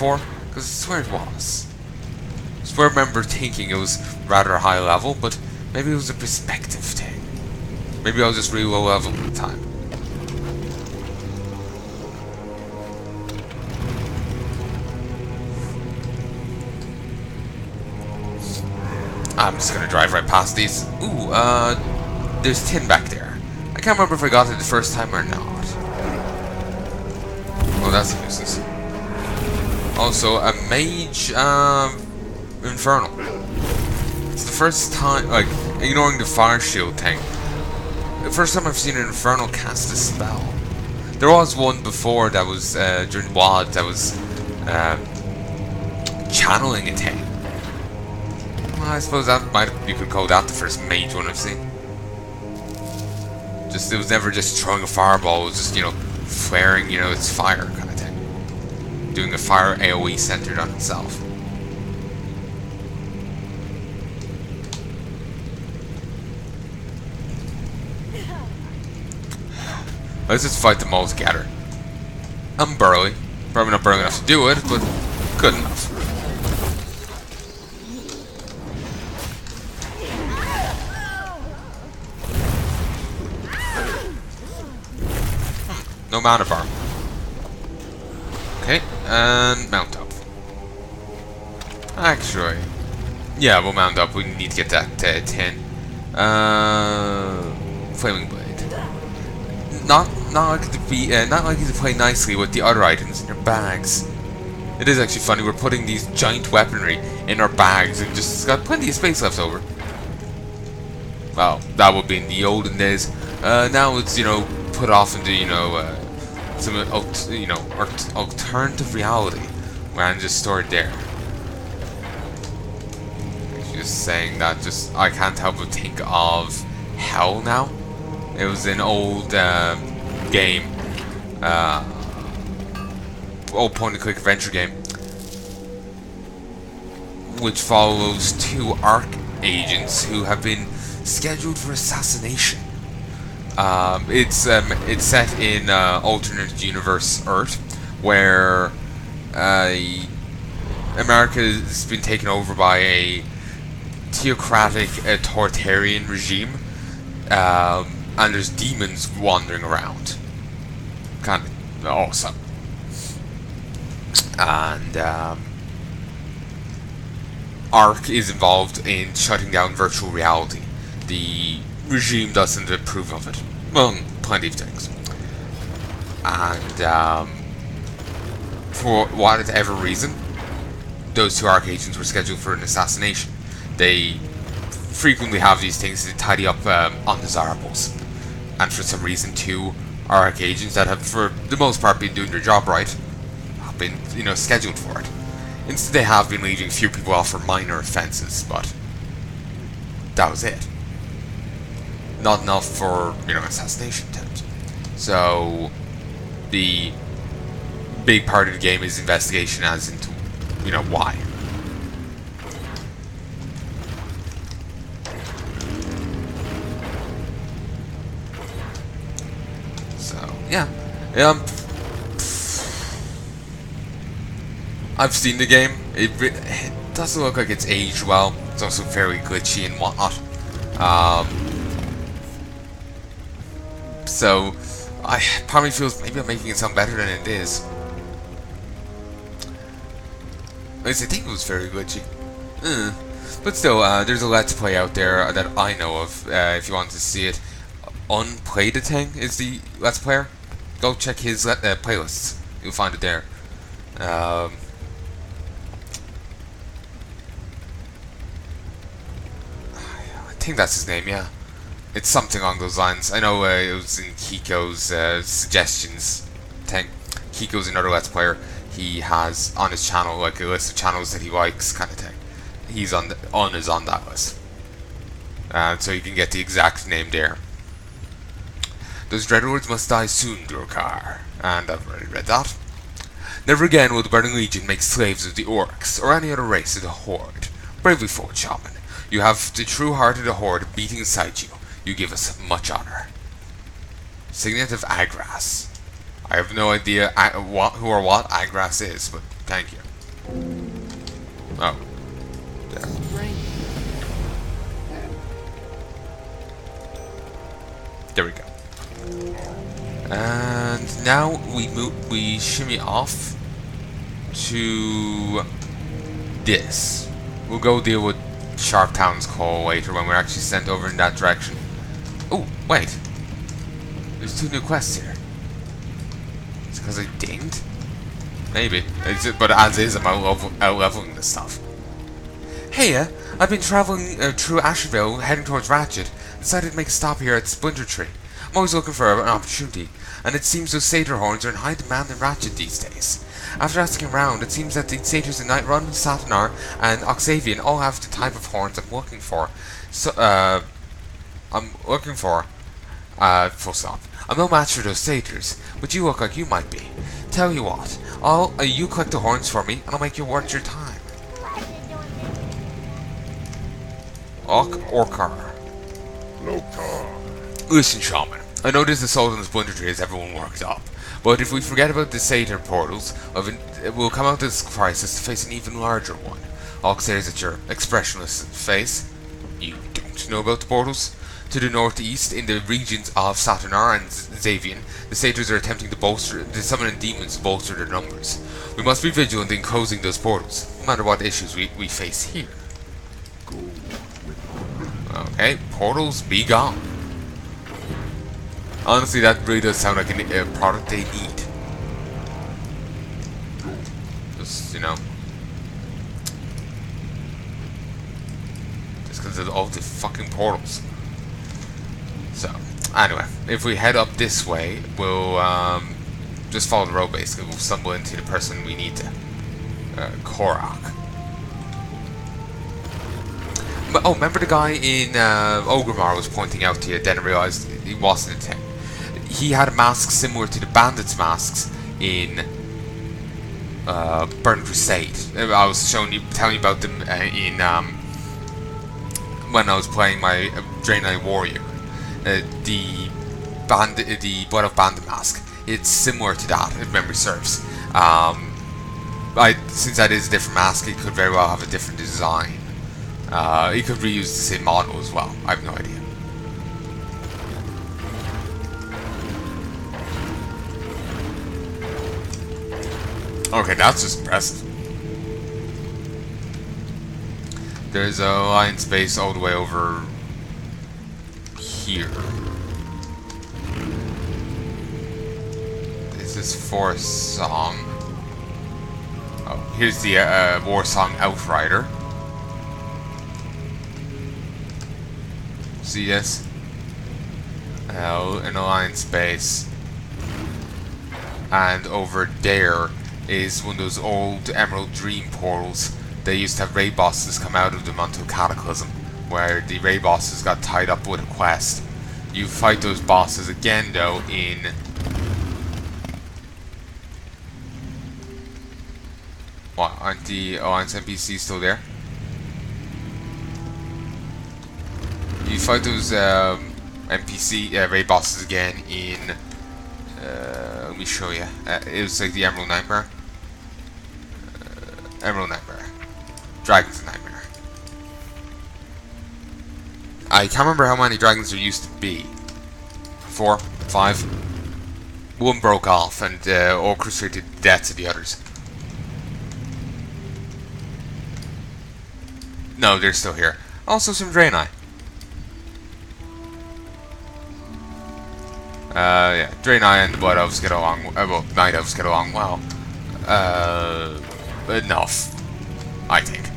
before? Because I swear it was. I swear I remember thinking it was rather high level, but maybe it was a perspective thing. Maybe I was just really low level at the time. I'm just gonna drive right past these. Ooh, there's tin back there. I can't remember if I got it the first time or not. Oh, that's a nuisance. Also, a mage, infernal. It's the first time, like, ignoring the fire shield thing. The first time I've seen an infernal cast a spell. There was one before that was, during WoD, that was, channeling a thing. Well, I suppose that you could call that the first mage one I've seen. Just, it was never just throwing a fireball, it was just, you know, flaring, you know, its fire kind of thing. Doing a fire AoE centered on itself. Let's just fight them all together. I'm burly. Probably not burly enough to do it, but good enough. No mana bar. Okay, and mount up. Actually, yeah, we'll mount up. We need to get that 10. Flaming blade. Not likely to be not likely to play nicely with the other items in your bags. It is actually funny. We're putting these giant weaponry in our bags and just got plenty of space left over. Well, that would be in the olden days. Now it's, you know, put off into, you know, some alternative reality and just stored there. Just saying that, just I can't help but think of Hell now. It was an old game, old point-and-click adventure game, which follows two ARC agents who have been scheduled for assassination. It's set in alternate universe Earth, where America has been taken over by a theocratic authoritarian regime, and there's demons wandering around. Kind of awesome. And ARC is involved in shutting down virtual reality. The regime doesn't approve of it. Well, plenty of things. And for whatever reason, those two ARC agents were scheduled for an assassination. They frequently have these things to tidy up undesirables. And for some reason, two ARC agents that have, for the most part, been doing their job right, have been, you know, scheduled for it. Instead, they have been leaving a few people off for minor offences, but that was it. Not enough for, you know, assassination attempts. So the big part of the game is investigation as into, you know, why. So yeah, I've seen the game. It doesn't look like it's aged well. It's also very glitchy and whatnot. So I probably feels maybe I'm making it sound better than it is. At least I think it was very glitchy. But still, there's a Let's Play out there that I know of. If you want to see it, Unplayed Thing is the Let's Player. Go check his playlists. You'll find it there. I think that's his name, yeah. It's something along those lines. I know it was in Kiko's suggestions thing. Kiko's another Let's Player. He has on his channel like a list of channels that he likes, kind of thing. He's on is on that list, so you can get the exact name there. Those dreadlords must die soon, Durcar. And I've already read that. Never again will the Burning Legion make slaves of the orcs or any other race of the Horde. Bravely forward, shaman. You have the true heart of the Horde beating inside you. You give us much honor. Signet of Agras. I have no idea who or what Agras is, but Thank you. Oh. There. There we go. And now we shimmy off to this. We'll go deal with Sharptown's call later when we're actually sent over in that direction. Oh, wait. There's 2 new quests here. It's because I dinged? Maybe. But as is, I'm out-leveling this stuff. Heya, I've been traveling through Asherville, heading towards Ratchet. Decided to make a stop here at Splinter Tree. I'm always looking for an opportunity, and it seems those satyr horns are in high demand in Ratchet these days. After asking around, it seems that the satyrs in Nightrun, Satanar, and Octavian all have the type of horns I'm looking for. So, full stop. I'm no match for those satyrs, but you look like you might be. Tell you what, you collect the horns for me, and I'll make you worth your time. Orcar. Listen, Shaman, I know this assault on the Splinter Tree has everyone worked up, but if we forget about the satyr portals, we'll come out of this crisis to face an even larger one. Orc stares at your expressionless face. You don't know about the portals? To the northeast, in the regions of Satanar and Xavian, the satyrs are attempting to summon in demons to bolster their numbers. We must be vigilant in closing those portals, no matter what issues we face here. Okay, portals be gone. Honestly, that really does sound like a product they need. Just, you know. Just because of all the fucking portals. So, anyway, if we head up this way, we'll just follow the road basically. We'll stumble into the person we need to. Korak. But, oh, remember the guy in Ogremar was pointing out to you, then I realised he wasn't a thing. He had a mask similar to the bandits' masks in Burn Crusade. I was telling you about them in when I was playing my Draenei Warrior. The Blood of Bandit mask. It's similar to that, if memory serves. Since that is a different mask, it could very well have a different design. It could reuse the same model as well. I have no idea. Okay, that's just impressive. There's a Alliance base all the way over here. This is for a song. Oh, here's the War Song Outrider. See this? An Alliance base. And over there is one of those old Emerald Dream portals. They used to have raid bosses come out of them onto Cataclysm, where the raid bosses got tied up with a quest. You fight those bosses again though in what, aren't the Alliance NPCs still there? You fight those NPC raid bosses again in let me show you. It was like the Emerald Nightmare. Emerald Nightmare. Dragon's Nightmare. I can't remember how many dragons there used to be. 4, 5. One broke off and all cruciated the deaths of the others. No, they're still here. Also some Draenei. Yeah, Draenei and Blood Elves get along, well, Night Elves get along well. Enough, I think.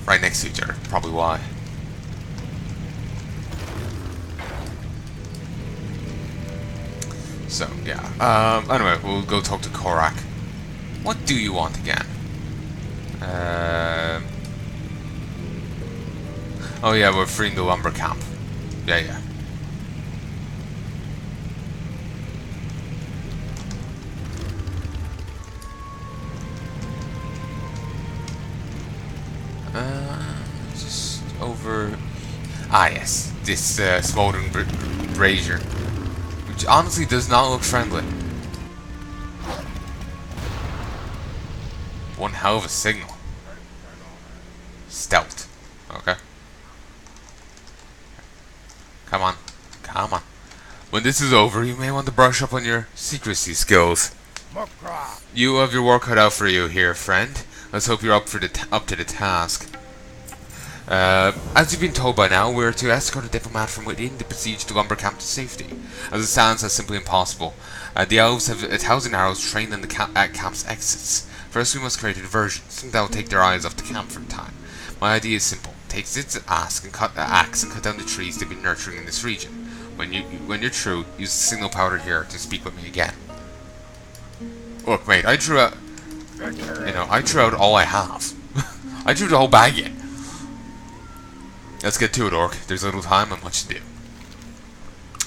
Right next to each other, probably why. So, yeah. Anyway, we'll go talk to Korak. What do you want again? Oh yeah, we're freeing the lumber camp. Yeah. Just over... Ah, yes. This smoldering brazier. Which honestly does not look friendly. One hell of a signal. Stealth. Okay. Come on. Come on. When this is over, you may want to brush up on your secrecy skills. You have your work cut out for you here, friend. Let's hope you're up to the task. As you've been told by now, we're to escort a diplomat from within the besieged lumber camp to safety. As it stands, that's simply impossible. The elves have 1,000 arrows trained in the camp's exits. First, we must create a diversion, something that will take their eyes off the camp for a time. My idea is simple: take Zid's axe and cut down the trees they've been nurturing in this region. When you're through, use the signal powder here to speak with me again. Look, mate, I threw out all I have. I threw the whole bag in. Let's get to it, Orc. There's little time and much to do.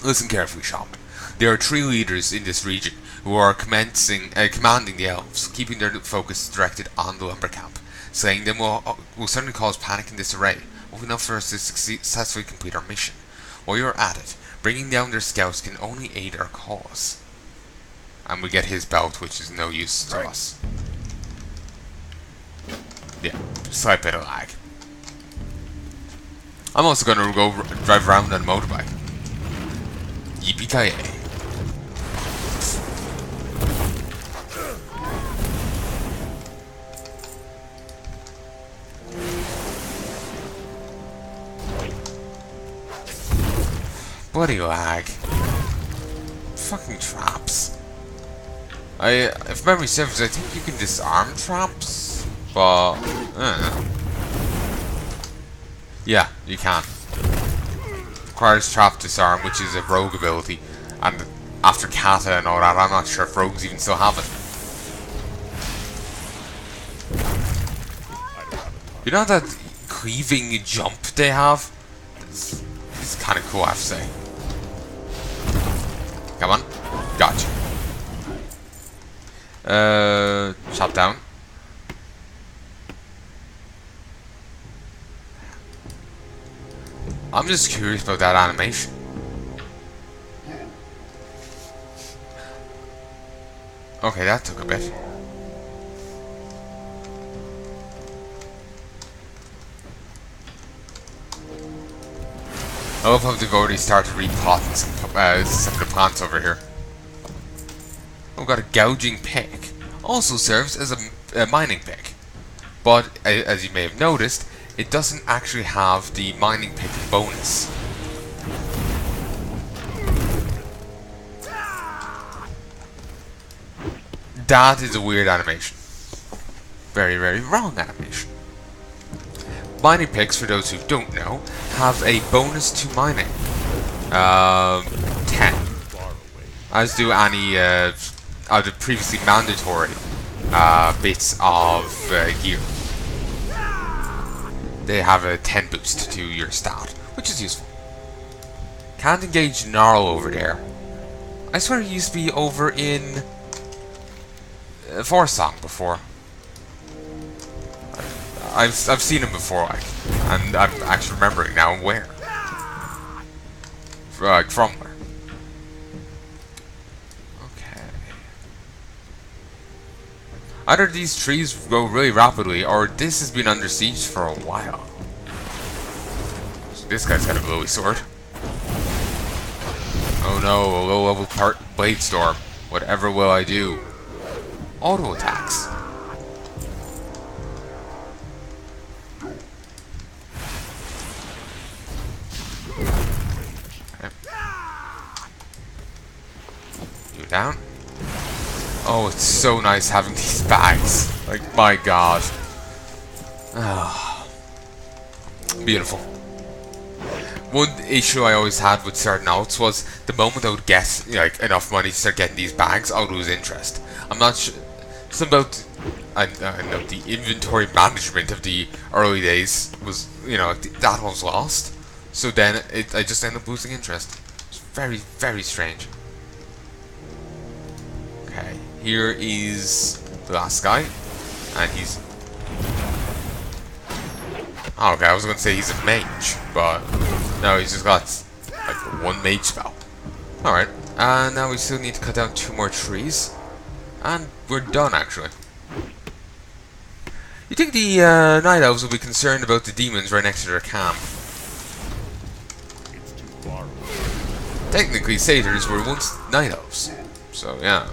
Listen carefully, Shop. There are 3 leaders in this region who are commanding the elves, keeping their focus directed on the lumber camp. Slaying them will certainly cause panic and disarray. It will be enough for us to successfully complete our mission. While you're at it, bringing down their scouts can only aid our cause. And we get his belt, which is no use to us. Yeah, slight bit of lag. I'm also going to go drive around on a motorbike. Yippee-ki-yay. Bloody lag. Fucking traps. If memory serves, I think you can disarm traps, but yeah, you can. Requires trap disarm, which is a rogue ability, and after kata and all that, I'm not sure if rogues even still have it. You know that cleaving jump they have? It's kind of cool, I have to say. Come on, gotcha. Chop down. I'm just curious about that animation. Okay, that took a bit. I love how they've already started repotting some of the plants over here. We've got a gouging pick. Also serves as a mining pick. But, as you may have noticed, it doesn't actually have the mining pick bonus. That is a weird animation. Very, very wrong animation. Mining picks, for those who don't know, have a bonus to mining. 10. As do any of the previously mandatory bits of gear. They have a 10 boost to your stat, which is useful. Can't engage Gnarl over there. I swear he used to be over in Forest Song before. I've seen him before, like, and I'm actually remembering now where. From where. Okay. Either these trees grow really rapidly, or this has been under siege for a while. So this guy's got a blowy sword. Oh no, a low-level blade storm. Whatever will I do? Auto attacks. Down. Oh, it's so nice having these bags. Like, my god. Oh. Beautiful. One issue I always had with certain alts was the moment I would get like enough money to start getting these bags, I'll lose interest. I'm not sure. It's about I know the inventory management of the early days was, you know, that was lost. So then I just end up losing interest. It's very, very strange. Okay, here is the last guy, and he's... Oh, okay, I was going to say he's a mage, but no, he's just got like one mage spell. Alright, and now we still need to cut down 2 more trees, and we're done actually. You think the Night Elves will be concerned about the demons right next to their camp? Technically, satyrs were once Night Elves. So, yeah.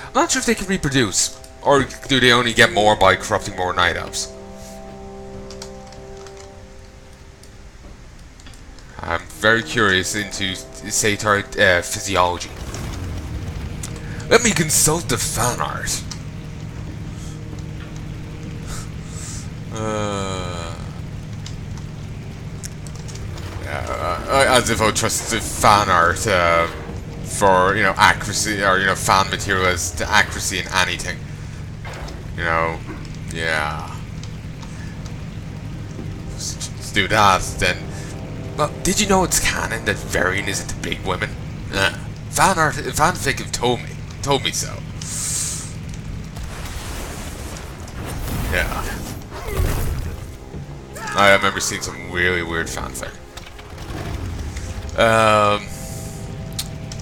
I'm not sure if they can reproduce. Or do they only get more by corrupting more Night Elves? I'm very curious into satyr physiology. Let me consult the fan art. As if I would trust the fan art for, you know, accuracy, or, you know, fan material as to accuracy in anything. You know, yeah. Let's do that then. Well, did you know it's canon that Varian is into big women? Fanfic have told me so. Yeah. I remember seeing some really weird fanfic.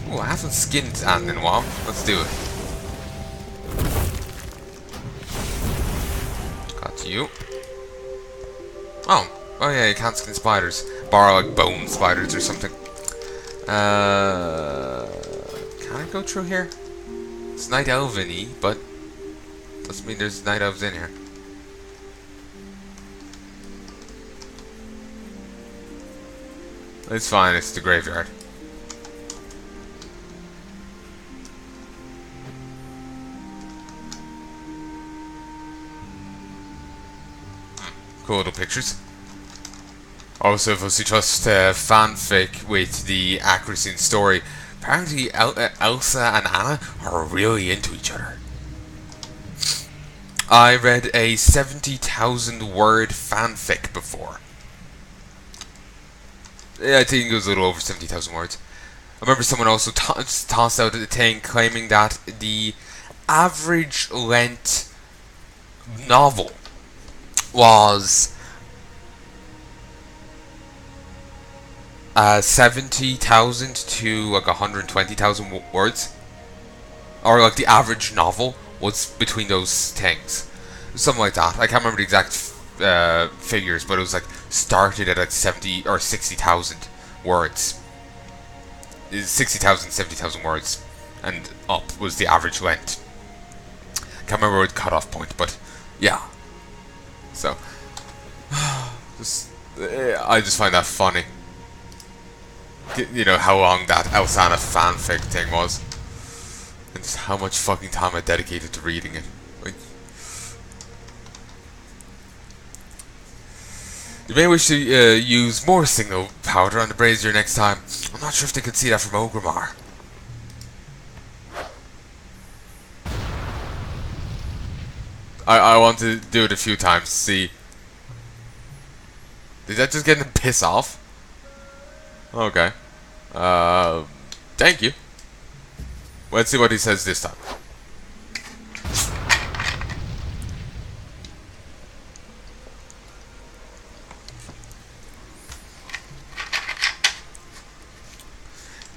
Ooh, I haven't skinned Anne in a while. Let's do it. Got you. Oh yeah, you can't skin spiders. Borrow like bone spiders or something. Can I go through here? It's Night Elven-y, but doesn't mean there's Night Elves in here. It's fine, it's the graveyard. Cool little pictures. Also, if I was to trust fanfic with the accuracy in story, apparently Elsa and Anna are really into each other. I read a 70,000 word fanfic before. Yeah, I think it was a little over 70,000 words. I remember someone also tossed out a thing claiming that the average length novel was 70,000 to like 120,000 words, or like the average novel was between those things, something like that. I can't remember the exact figures, but it was like started at like 70 or 60,000 words. 60,000, 70,000 words, and up was the average length. Can't remember the cutoff point, but yeah. So, I just find that funny. You know how long that Elsana fanfic thing was, and just how much fucking time I dedicated to reading it. Like, you may wish to use more signal powder on the brazier next time. I'm not sure if they could see that from Ogrimmar. I want to do it a few times to see. Did that just get him piss off? Okay. Thank you. Let's see what he says this time.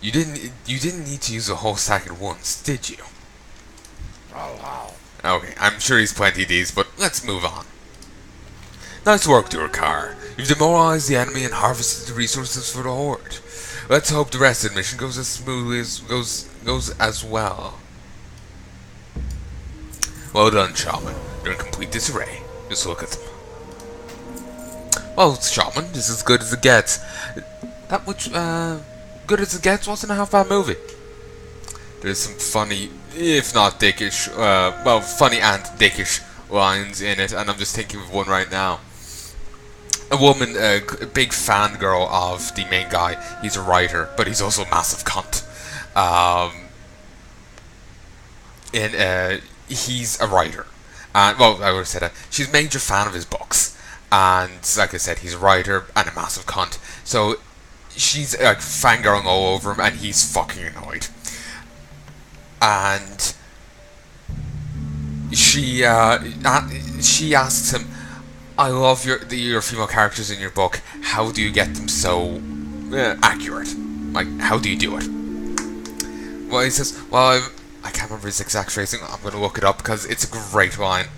You didn't need to use a whole stack at once, did you? Okay, I'm sure he's plenty of these, but let's move on. Nice work, Durcar. You've demoralized the enemy and harvested the resources for the Horde. Let's hope the rest of the mission goes as smoothly as goes as well. Well done, Shaman. You're in complete disarray. Just look at them. Well, Shaman, this is as good as it gets. That much good as it gets wasn't a half-bad movie. There's some funny, if not dickish, well, funny and dickish lines in it, and I'm just thinking of one right now. A woman, a big fangirl of the main guy. He's a writer, but he's also a massive cunt. He's a writer. Well, I would have said that. She's a major fan of his books. And, like I said, he's a writer and a massive cunt. So, she's like fangirling all over him, and he's fucking annoyed. And she asks him, I love your female characters in your book. How do you get them so accurate? Like, how do you do it? Well, he says, well, I can't remember his exact phrasing. I'm going to look it up because it's a great line.